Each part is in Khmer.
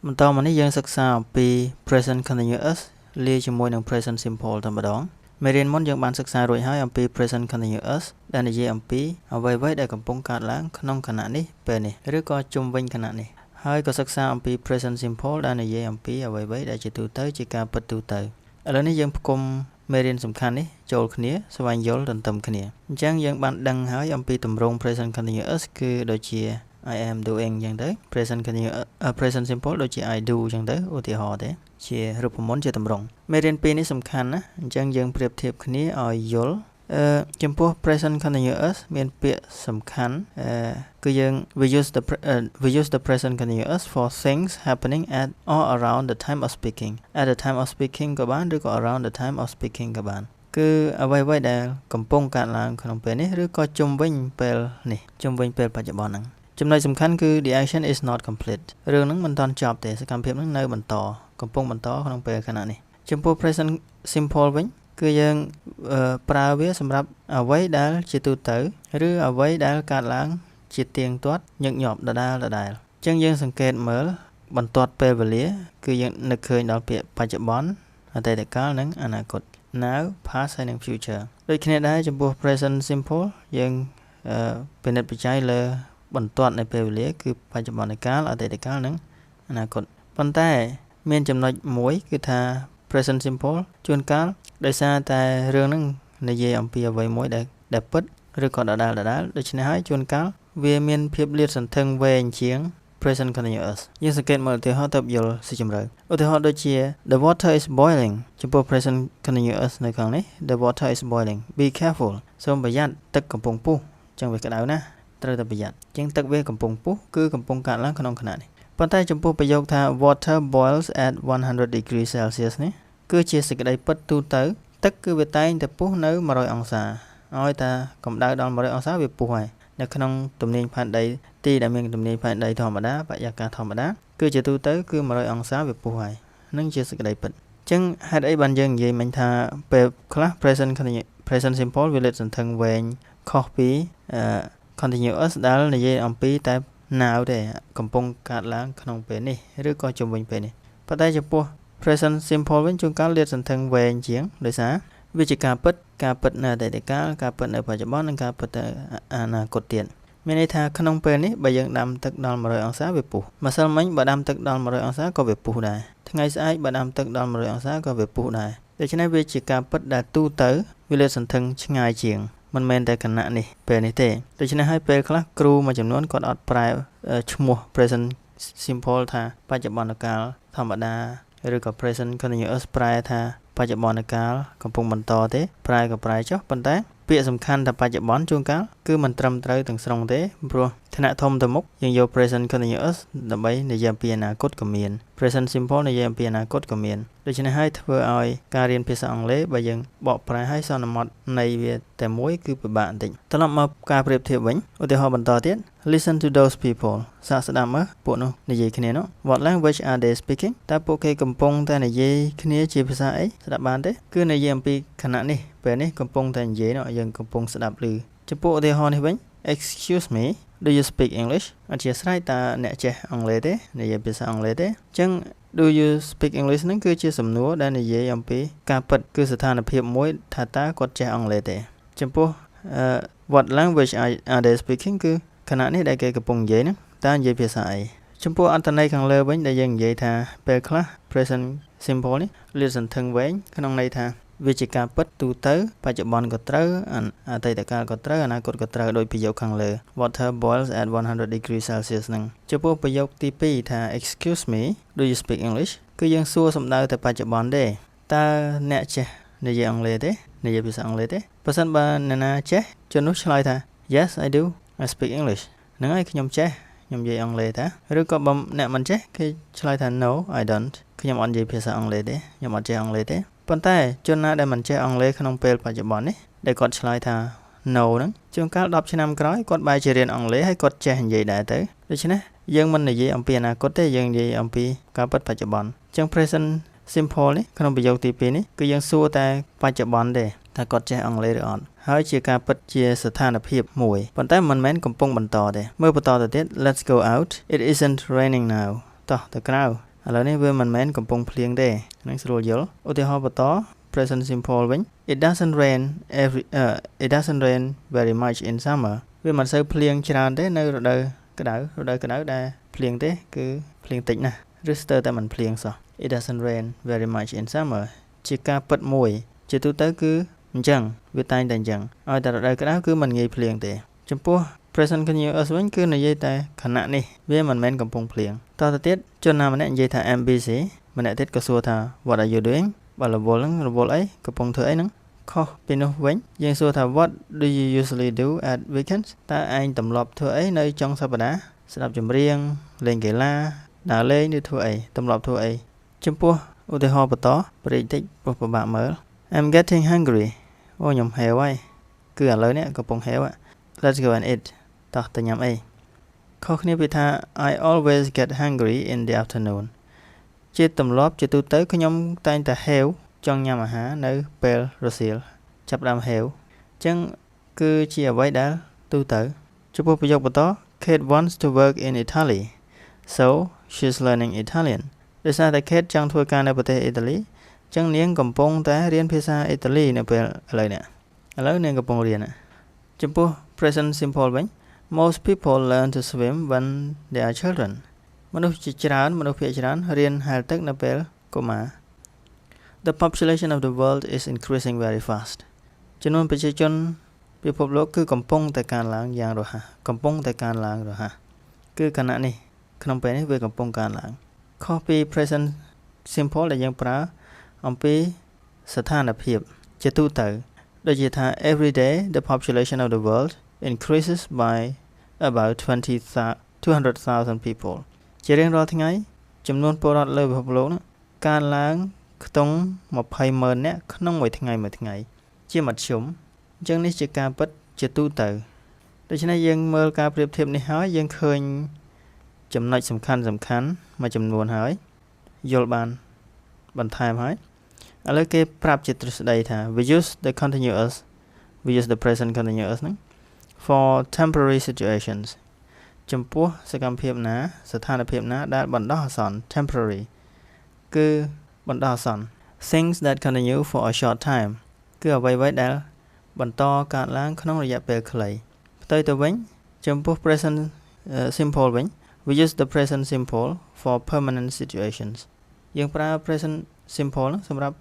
បន្តមកនេះយើងសិក្សាអំពី present continuous លាយជាមួយនឹង present simple តែម្ដងមេរៀនមុនយើងបានសិក្សារួចហើយអំពី present continuous ដែលនិយាយអំពីអ្វីៗដែលកំពុងកើតឡើងក្នុងខណៈនេះពេលនេះឬក៏ជុំវិញខណៈនេះហើយក៏សិក្សាអំពី present simple ដែលនិយាយអំពីអ្វីៗដែលជាទូទៅជាការពិតទូទៅឥឡូវនេះយើងផ្គុំមេរៀនសំខាន់នេះចូលគ្នាស្វែងយល់ទន្ទឹមគ្នាអញ្ចឹងយើងបានដឹងហើយអំពីទម្រង់ present continuous គឺដូចជា I am doing អញ្ចឹងទៅ present simple ដូចជា I do អញ្ចឹងទៅឧទាហរណ៍ទេជារូបមន្តជាទម្រង់មេរៀន2នេះសំខាន់ណាអញ្ចឹងយើងប្រៀបធៀបគ្នាឲ្យយល់ចំពោះ present continuous មានពាក្យសំខាន់គឺយើង we use the present continuous for things happening at or around the time of speaking at the time of speaking ក៏បានឬក៏ around the time of speaking ក៏បានគឺអ្វីៗដែលកំពុងកើតឡើងក្នុងពេលនេះឬក៏ជុំវិញពេលនេះជុំវិញពេលបច្ចុប្បន្នហ្នឹងចំណុចសំខាន់គឺ the action is not complete រឿងហ្នឹងមិនទាន់ចប់ទេសកម្មភាពហ្នឹងនៅបន្តកំពុងបន្តក្នុងពេលខណៈនេះចំពោះ present simple វិញគឺយើងប្រើវាសម្រាប់អ្វីដែលជាទូទៅឬអ្វីដែលកើតឡើងជាទៀងទាត់ញឹកញាប់ដដែលអញ្ចឹងយើងសង្កេតមើលបន្ទាត់ពេលវេលាគឺយើងនឹកឃើញដល់ពាក្យបច្ចុប្បន្នអតីតកាលនិងអនាគត now past ហើយនិង future ដូចគ្នាដែរចំពោះ present simple យើងពិនិត្យបច្ច័យលើបន្ទាត់នៃពេលវេលាគឺបច្ចុប្បន្នកាលអតីតកាលនិងអនាគតប៉ុន្តែមានចំណុចមួយគឺថា present simple ជួនកាលដោយសារតែរឿងហ្នឹងនិយាយអំពីអ្វីមួយដែលពិតឬក៏ដដែលដូច្នេះហើយជួនកាលវាមានភាពលាតសន្ធឹងវែងជាង present continuous យើងសង្កេតមើលឧទាហរណ៍ទៅយល់ស៊ីជម្រៅឧទាហរណ៍ដូចជា the water is boiling ចំពោះ present continuous នៅខាងនេះ the water is boiling be careful សូមប្រយ័ត្នទឹកកំពុងពុះអញ្ចឹងវាក្តៅណាស់ត្រូវតែប្រយ័ត្នអញ្ចឹងទឹកវាកំពុងពុះគឺកំពុងកើតឡើងក្នុងខណៈនេះប៉ុន្តែចំពោះប្រយោគថា water boils at 100 degrees Celsius នេះគឺជាសេចក្តីពិតទូទៅទឹកគឺវាតែងតែពុះនៅ100អង្សាឲ្យតែកម្ដៅដល់100អង្សាវាពុះហើយនៅក្នុងទំនាញផែនដីទីដែលមានទំនាញផែនដីធម្មតាបរិយាកាសធម្មតាគឺជាទូទៅគឺ100អង្សាវាពុះហើយនឹងជាសេចក្តីពិតអញ្ចឹងហេតុអីបានយើងនិយាយមិញថាពេលខ្លះ present simple វាលាតសន្ធឹងវែងខុសពី continuous ដែលនិយាយអំពីតែ now ទេកំពុងកើតឡើងក្នុងពេលនេះឬក៏ជុំវិញពេលនេះប៉ុន្តែចំពោះ present simple វិញជួនកាលលាតសន្ធឹងវែងជាងដោយសារវាជាការពិតនៅអតីតកាលការពិតនៅបច្ចុប្បន្ននិងការពិតនៅអនាគតទៀតមានន័យថាក្នុងពេលនេះបើយើងដាំទឹកដល់100អង្សាវាពុះម្សិលមិញបើដាំទឹកដល់100អង្សាក៏វាពុះដែរថ្ងៃស្អែកបើដាំទឹកដល់100អង្សាក៏វាពុះដែរដូច្នេះវាជាការពិតដែលទូទៅវាលាតសន្ធឹងឆ្ងាយជាងមិនមែនតែគណៈនេះពេលនេះទេដូច្នេះហើយពេលខ្លះគ្រូមួយចំនួនគាត់អត់ប្រែឈ្មោះ present simple ថាបច្ចុប្បន្នកាលធម្មតាឬក៏ present continuous ប្រែថាបច្ចុប្បន្នកាលកំពុងបន្តទេប្រែក៏ប្រែចុះប៉ុន្តែពាក្យសំខាន់ថាបច្ចុប្បន្នជួនកាលគឺមិនត្រឹមត្រូវទាំងស្រុងទេព្រោះឋានៈធំទៅមុខយើងយក present continuous ដើម្បីនិយាយអំពីអនាគតក៏មាន present simple និយាយអំពីអនាគតក៏មានដូច្នេះហើយធ្វើឲ្យការរៀនភាសាអង់គ្លេសបើយើងបកប្រែឲ្យសន្មតន័យវាតែមួយគឺពិបាកបន្តិចត្រឡប់មកការប្រៀបធៀបវិញឧទាហរណ៍បន្តទៀត listen to those people សាកស្ដាប់មើលពួកនោះនិយាយគ្នានោះ what language are they speaking តើពួកគេកំពុងតែនិយាយគ្នាជាភាសាអីស្ដាប់បានទេគឺនិយាយអំពីខណៈនេះពេលនេះកំពុងតែនិយាយនោះយើងកំពុងស្ដាប់ឮចំពោះឧទាហរណ៍នេះវិញ excuse me do you speak English អធិស្ឋានតើអ្នកចេះអង់គ្លេសទេនិយាយភាសាអង់គ្លេសទេអញ្ចឹង do you speak English ហ្នឹងគឺជាសំណួរដែលនិយាយអំពីការពិតគឺស្ថានភាពមួយថាតើគាត់ចេះអង់គ្លេសទេចំពោះwhat language are they speaking គឺខណៈនេះដែលគេកំពុងនិយាយហ្នឹងតើនិយាយភាសាអីចំពោះអត្ថន័យខាងលើវិញដែលយើងនិយាយថាពេលខ្លះ present simple នេះលាតសន្ធឹងវែងក្នុងន័យថាវាជាការពិតទូទៅបច្ចុប្បន្នក៏ត្រូវអតីតកាលក៏ត្រូវអនាគតក៏ត្រូវដោយប្រយោគខាងលើ water boils at 100 degrees Celsius ហ្នឹងចំពោះប្រយោគទី2ថា excuse me do you speak English គឺយើងសួរសំដៅតែបច្ចុប្បន្នទេតើអ្នកចេះនិយាយអង់គ្លេសទេនិយាយភាសាអង់គ្លេសទេបើសិនបើអ្នកណាចេះជននោះឆ្លើយថា yes I do I speak English ហ្នឹងហើយខ្ញុំចេះខ្ញុំនិយាយអង់គ្លេសតាឬក៏បើអ្នកមិនចេះគេឆ្លើយថា no I don't ខ្ញុំអត់និយាយភាសាអង់គ្លេសទេខ្ញុំអត់ចេះអង់គ្លេសទេប៉ុន្តែជនណាដែលមិនចេះអង់គ្លេសក្នុងពេលបច្ចុប្បន្ននេះដែលគាត់ឆ្លើយថា no ហ្នឹងជួនកាល10ឆ្នាំក្រោយគាត់បែរជារៀនអង់គ្លេសហើយគាត់ចេះនិយាយដែរទៅដូច្នេះយើងមិននិយាយអំពីអនាគតទេយើងនិយាយអំពីការពិតបច្ចុប្បន្នអញ្ចឹង present simple នេះក្នុងប្រយោគទី2នេះគឺយើងសួរតែបច្ចុប្បន្នទេថាគាត់ចេះអង់គ្លេសឬអត់ហើយជាការពិតជាស្ថានភាពមួយប៉ុន្តែមិនមែនកំពុងបន្តទេមើលបន្តទៅទៀត let's go out it isn't raining now តោះទៅក្រៅ ឥឡូវនេះវាមិនមែនកំពុងភ្លៀងទេនឹងស្រួលយល់ឧទាហរណ៍បន្ត present simple វិញ it doesn't rain very much in summer វាមិនសូវភ្លៀងច្រើនទេនៅរដូវក្តៅដែលភ្លៀងទេគឺភ្លៀងតិចណាស់ឬស្ទើរតែមិនភ្លៀងសោះ it doesn't rain very much in summer ជាការពិតមួយជាទូទៅគឺអញ្ចឹងវាតែងតែអញ្ចឹងឲ្យតែរដូវក្តៅគឺមិនងាយភ្លៀងទេចំពោះ present continuous វិញគឺនិយាយតែខណៈនេះវាមិនមែនកំពុងភ្លៀងតទៅទៀតជនណាម្នាក់និយាយថា I'm busy ម្នាក់ទៀតក៏សួរថា what are you doing បើរវល់ហ្នឹងរវល់អីកំពុងធ្វើអីហ្នឹងខុសពីនោះវិញយើងសួរថា what do you usually do at weekends តើឯងទម្លាប់ធ្វើអីនៅចុងសប្តាហ៍ស្ដាប់ចម្រៀងលេងកីឡាដើរលេងឬធ្វើអីទម្លាប់ធ្វើអីចំពោះឧទាហរណ៍បន្តព្រេងតិចព្រោះពិបាកមើល I'm getting hungry អូខ្ញុំហេវហើយគឺឥឡូវនេះកំពុងហេវ Let's go and eat តោះទៅញ៉ាំអីខុសគ្នាពីថា I always get hungry in the afternoon ជាទម្លាប់ជាទូទៅខ្ញុំតែងតែហេវចង់ញ៉ាំអាហារនៅពេលរសៀលចាប់ដើមហេវអញ្ចឹងគឺជាអ្វីដែលទូទៅចំពោះប្រយោគបន្ត Kate wants to work in Italy so she's learning Italian ដោយសារតែ Kate ចង់ធ្វើការនៅប្រទេសអ៊ីតាលីអញ្ចឹងនាងកំពុងតែរៀនភាសាអ៊ីតាលីនៅពេលឥឡូវនាងកំពុងរៀនចំពោះ present simple វិញMost people learn to swim when they are children មនុស្សភាគច្រើនរៀនហែលទឹកនៅពេលកុមារ The population of the world is increasing very fast ចំនួនប្រជាជនពិភពលោកគឺកំពុងតែកើនឡើងយ៉ាងរហ័សគឺខណៈនេះក្នុងពេលនេះវាកំពុងកើនឡើងខុសពី present simple ដែលយើងប្រើអំពីស្ថានភាពជាទូទៅដូចជាថា every day the population of the world increases by about 200,000 people ជារៀងរាល់ថ្ងៃចំនួនពលរដ្ឋលើពិភពលោកកើនឡើងខ្ទង់ 20,000 នាក់ក្នុងមួយថ្ងៃជាមធ្យមអញ្ចឹងនេះជាការពិតជាទូទៅដូច្នេះយើងមើលការប្រៀបធៀបនេះហើយយើងឃើញចំណុចសំខាន់មួយចំនួនហើយយល់បានបន្ថែមហើយឥឡូវគេប្រាប់ជាទ្រឹស្ដីថា we use the present continuous ហ្នឹងfor temporary situations ចំពោះសកម្មភាពណាស្ថានភាពណាដែលបណ្ដោះអាសន្ន temporary គឺបណ្ដោះអាសន្ន things that continue for a short time គឺអ្វីៗដែលបន្តកើតឡើងក្នុងរយៈពេលខ្លីផ្ទុយទៅវិញចំពោះ present simple វិញ we use the present simple for permanent situations យើងប្រើ present simple សម្រាប់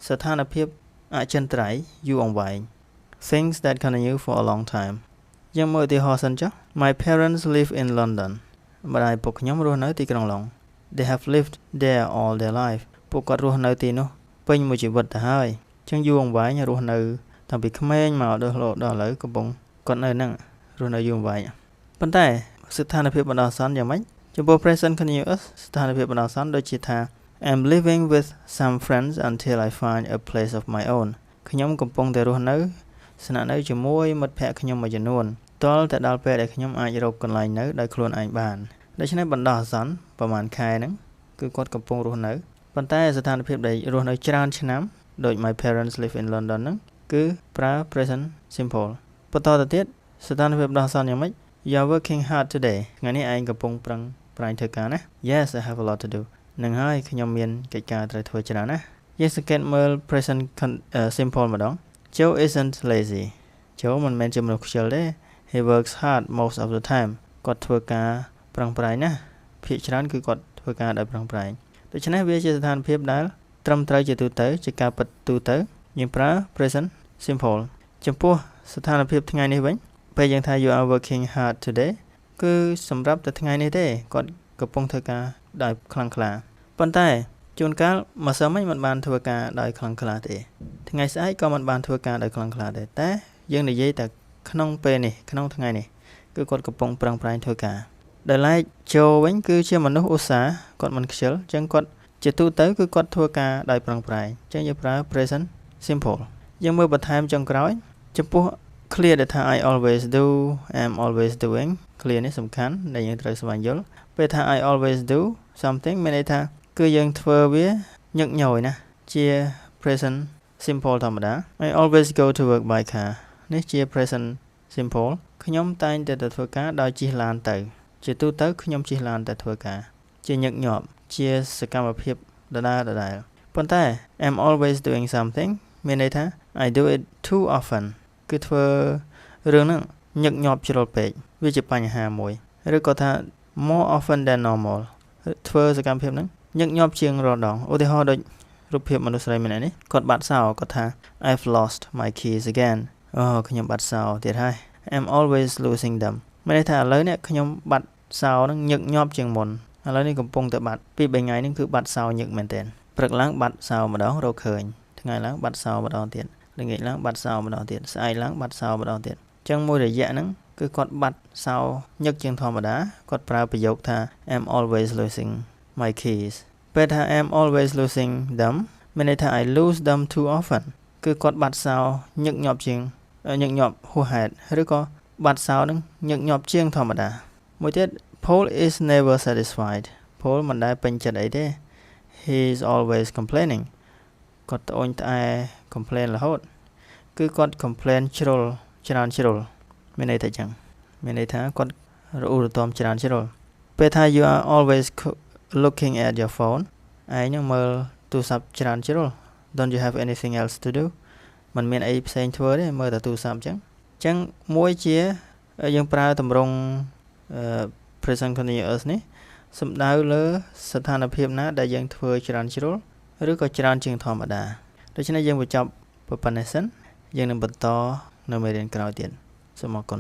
ស្ថានភាពអចិន្ត្រៃយ៍យូរអង្វែង things that continue for a long time យើងមើលឧទាហរណ៍សិនចុះ My parents live in London ម្ដាយពុកខ្ញុំរស់នៅទីក្រុងឡុង They have lived there all their life ពួកគាត់រស់នៅទីនោះពេញមួយជីវិតទៅហើយចឹងយូរអង្វែងរស់នៅតាំងពីក្មេងមកដល់ឥឡូវកំពុងគាត់នៅហ្នឹងរស់នៅយូរអង្វែងប៉ុន្តែស្ថានភាពបណ្ដោះអាសន្នយ៉ាងម៉េចចំពោះ present continuous ស្ថានភាពបណ្ដោះអាសន្នដូចជាថា I'm living with some friends until I find a place of my own ខ្ញុំកំពុងតែរស់នៅស្នាក់នៅជាមួយមិត្តភ័ក្តិខ្ញុំមួយចំនួនទាល់តែដល់ពេលដែលខ្ញុំអាចរកកន្លែងនៅដោយខ្លួនឯងបានដូច្នេះបណ្ដោះអាសន្នប្រហែលខែហ្នឹងគឺគាត់កំពុងរស់នៅប៉ុន្តែស្ថានភាពដែលរស់នៅច្រើនឆ្នាំដូច My parents live in London ហ្នឹងគឺប្រើ present simple បន្តទៅទៀតស្ថានភាពបណ្ដោះអាសន្នយ៉ាងម៉េច You're working hard today ថ្ងៃនេះឯងកំពុងប្រឹងប្រែងធ្វើការណា Yes I have a lot to do នឹងហើយខ្ញុំមានកិច្ចការត្រូវធ្វើច្រើនណាយើងសង្កេតមើល present simple ម្ដង Joe isn't lazy Joe មិនមែនជាមនុស្សខ្ជិលទេ He works hard most of the time គាត់ធ្វើការប្រឹងប្រែងណាភាគច្រើនគឺគាត់ធ្វើការដោយប្រឹងប្រែងដូច្នេះវាជាស្ថានភាពដែលត្រឹមត្រូវជាទូទៅជាការពិតទូទៅយើងប្រើ present simple ចំពោះស្ថានភាពថ្ងៃនេះវិញពេលយើងថា you are working hard today គឺសម្រាប់តែថ្ងៃនេះទេគាត់កំពុងធ្វើការដោយខ្លាំងក្លាប៉ុន្តែជួនកាលម្សិលមិញមិនបានធ្វើការដោយខ្លាំងក្លាទេថ្ងៃស្អែកក៏មិនបានធ្វើការដោយខ្លាំងក្លាដែរតែយើងនិយាយតែក្នុងពេលនេះក្នុងថ្ងៃនេះគឺគាត់កំពុងប្រឹងប្រែងធ្វើការដែលឡែកចូលវិញគឺជាមនុស្សឧស្សាហ៍គាត់មិនខ្ជិលអញ្ចឹងគាត់ជាទូទៅគឺគាត់ធ្វើការដោយប្រឹងប្រែងអញ្ចឹងយើងប្រើ present simple យើងមើលបន្ថែមចុងក្រោយចំពោះ clear ដែលថា I always do am always doing clear នេះសំខាន់ដែលយើងត្រូវស្វែងយល់ពេលថា I always do something មានន័យថាគឺយើងធ្វើវាញឹកញយណាជា present simple ធម្មតា I always go to work by car នេះជា present simple ខ្ញុំតែងតែធ្វើការដោយជិះឡានទៅជាទូទៅខ្ញុំជិះឡានទៅធ្វើការជាញឹកញាប់ ជាសកម្មភាពដដែលប៉ុន្តែ I'm always doing something មានន័យថា I do it too often គឺធ្វើរឿងហ្នឹងញឹកញាប់ជ្រុលពេកវាជាបញ្ហាមួយឬក៏ថា more often than normal ធ្វើសកម្មភាពហ្នឹងញឹកញាប់ជាងរាល់ដងឧទាហរណ៍ដូចរូបភាពមនុស្សស្រីម្នាក់នេះគាត់បាត់សោគាត់ថា I've lost my keys again ខ្ញុំបាត់សោទៀតហើយ I'm always losing them មានន័យថាឥឡូវនេះខ្ញុំបាត់សោហ្នឹងញឹកញាប់ជាងមុនឥឡូវនេះកំពុងតែបាត់ពី3ថ្ងៃនេះគឺបាត់សោញឹកមែនទែនព្រឹកឡើងបាត់សោម្ដងរកឃើញថ្ងៃឡើងបាត់សោម្ដងទៀតល្ងាចឡើងបាត់សោម្ដងទៀតស្អែកឡើងបាត់សោម្ដងទៀតអញ្ចឹងមួយរយៈហ្នឹងគឺគាត់បាត់សោញឹកជាងធម្មតាគាត់ប្រើប្រយោគថា I'm always losing my keys ពេលថា I'm always losing them មានន័យថា I lose them too often គឺគាត់បាត់សោញឹកញាប់ជាងញឹកញាប់ហួសហេតុឬក៏បាត់សោហ្នឹងញឹកញាប់ជាងធម្មតាមួយទៀត Paul is never satisfied Paul មិនដែលពេញចិត្តអីទេ he is always complaining គាត់ត្អូញត្អែ complain រហូតគឺគាត់ complain ច្រើនជ្រុលមានន័យថាចឹងមានន័យថាគាត់រអ៊ូរទាំច្រើនជ្រុលពេលថា you are always looking at your phone ឯងនឹងមើលទូរស័ព្ទច្រើនជ្រុល don't you have anything else to do មិនមានអីផ្សេងធ្វើទេមើលតែទូរស័ព្ទចឹងមួយជាយើងប្រើទម្រង់present continuous នេះសំដៅលើស្ថានភាពណាដែលយើងធ្វើច្រើនជ្រុលឬក៏ច្រើនជាងធម្មតាដូច្នេះយើងបញ្ចប់ប៉ុណ្ណេះសិនយើងនឹងបន្តនៅមេរៀនក្រោយទៀតសូមអរគុណ